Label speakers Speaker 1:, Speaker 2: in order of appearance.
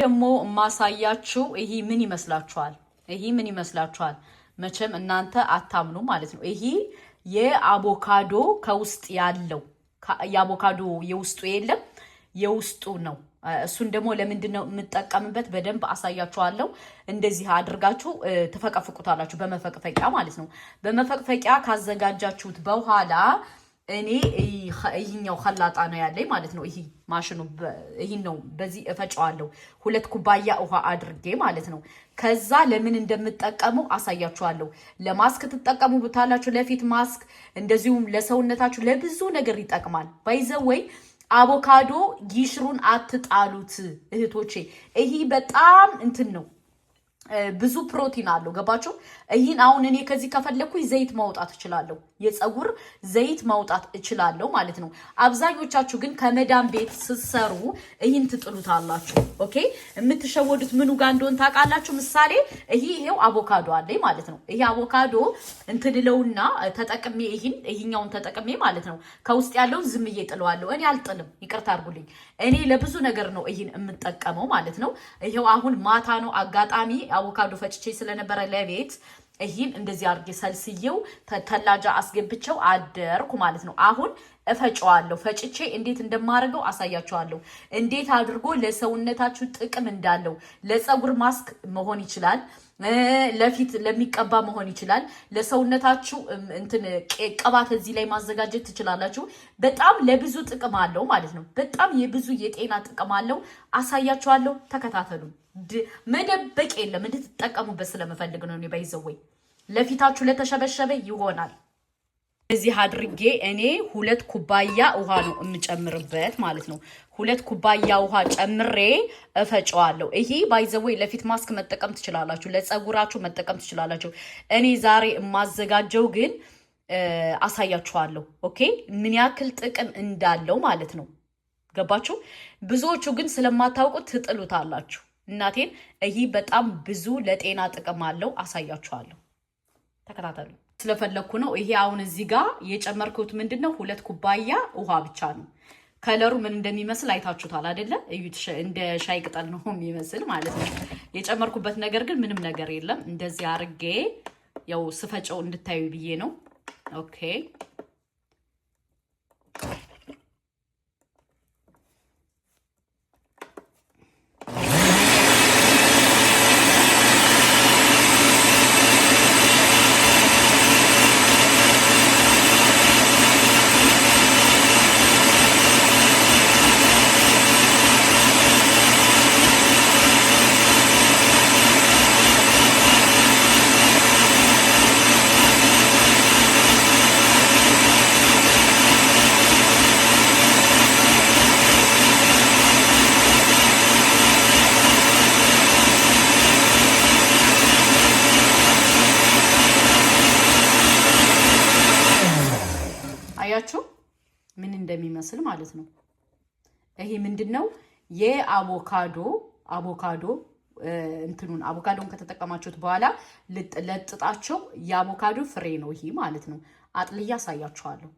Speaker 1: ደግሞ ማሳያችሁ ይሄ ምን ይመስላችኋል? መቼም እናንተ አታምኑ ማለት ነው። ይሄ የአቮካዶ ከውስጥ ያለው የአቮካዶ የውስጡ የለም የውስጡ ነው። እሱን ደግሞ ለምንድነው የምጠቀምበት በደንብ አሳያችኋለሁ። እንደዚህ አድርጋችሁ ተፈቀፍቁታላችሁ በመፈቅፈቂያ ማለት ነው። በመፈቅፈቂያ ካዘጋጃችሁት በኋላ እኔ ይሄኛው ኸላጣ ነው ያለኝ ማለት ነው። ይሄ ማሽኑ ይሄን ነው በዚህ እፈጫዋለሁ 2 ኩባያ ውሃ አድርጌ ማለት ነው። ከዛ ለምን እንደምትጠቀሙ አሳያችኋለሁ። ለማስክ ተጠቀሙ ብታላችሁ ለፊት ማስክ እንደዚሁም ለሰውነታችሁ ለብዙ ነገር ይጠቅማል። ባይዘወይ አቮካዶ ጊሽሩን አትጣሉት እህቶቼ። ይሄ በጣም እንትን ነው ብዙ ፕሮቲን አለው ገባችሁ? ይሄን አሁን እኔ ከዚህ ከፈለኩኝ ዘይት ማውጣት እችላለሁ፣ የፀጉር ዘይት ማውጣት እችላለሁ ማለት ነው። አብዛኞቻችሁ ግን ከመዳም ቤት ስትሰሩ ይሄን ትጥሉታላችሁ። ኦኬ የምትሸወዱት ምኑ ጋር እንደሆነ ታውቃላችሁ? ምሳሌ ይሄው አቮካዶ አለኝ ማለት ነው። ይሄ አቮካዶ እንትልለውና ተጠቅሜ ይሄኛውን ተጠቅሜ ማለት ነው ከውስጥ ያለውን ዝምዬ ጥለዋለሁ። እኔ አልጥልም፣ ይቅርታ አድርጉልኝ። እኔ ለብዙ ነገር ነው ይሄን የምጠቀመው ማለት ነው። ይሄው አሁን ማታ ነው አጋጣሚ አቮካዶ ፈጭቼ ስለነበረ ለቤት ይሄን እንደዚህ አድርጌ ሰልስየው ተላጃ አስገብቼው አደርኩ ማለት ነው። አሁን እፈጨዋለሁ። ፈጭቼ እንዴት እንደማደርገው አሳያችኋለሁ። እንዴት አድርጎ ለሰውነታችሁ ጥቅም እንዳለው ለፀጉር ማስክ መሆን ይችላል፣ ለፊት ለሚቀባ መሆን ይችላል። ለሰውነታችሁ እንትን ቅባት እዚህ ላይ ማዘጋጀት ትችላላችሁ። በጣም ለብዙ ጥቅም አለው ማለት ነው። በጣም የብዙ የጤና ጥቅም አለው። አሳያችኋለሁ። ተከታተሉ። መደበቅ የለም። እንድትጠቀሙበት ስለምፈልግ ነው። እኔ ባይዘወይ ለፊታችሁ ለተሸበሸበ ይሆናል። እዚህ አድርጌ እኔ 2 ኩባያ ውሃ ነው የምጨምርበት ማለት ነው። 2 ኩባያ ውሃ ጨምሬ እፈጨዋለሁ። ይሄ ባይዘወይ ለፊት ማስክ መጠቀም ትችላላችሁ፣ ለፀጉራችሁ መጠቀም ትችላላችሁ። እኔ ዛሬ የማዘጋጀው ግን አሳያችኋለሁ። ኦኬ ምን ያክል ጥቅም እንዳለው ማለት ነው። ገባችሁ? ብዙዎቹ ግን ስለማታውቁት ትጥሉታላችሁ። እናቴን ይሄ በጣም ብዙ ለጤና ጥቅም አለው። አሳያችኋለሁ። ተከታተሉ። ስለፈለኩ ነው። ይሄ አሁን እዚህ ጋር የጨመርኩት ምንድነው 2 ኩባያ ውሃ ብቻ ነው። ከለሩ ምን እንደሚመስል አይታችሁታል አይደለ? እዩት። እንደ ሻይ ቅጠል ነው የሚመስል ማለት ነው። የጨመርኩበት ነገር ግን ምንም ነገር የለም። እንደዚህ አርጌ ያው ስፈጨው እንድታዩ ብዬ ነው። ኦኬ አያችሁ ምን እንደሚመስል ማለት ነው። ይሄ ምንድነው የአቮካዶ እንትኑን አቮካዶን ከተጠቀማችሁት በኋላ ለጥጣቸው የአቮካዶ ፍሬ ነው ይሄ ማለት ነው። አጥልያ አሳያችኋለሁ።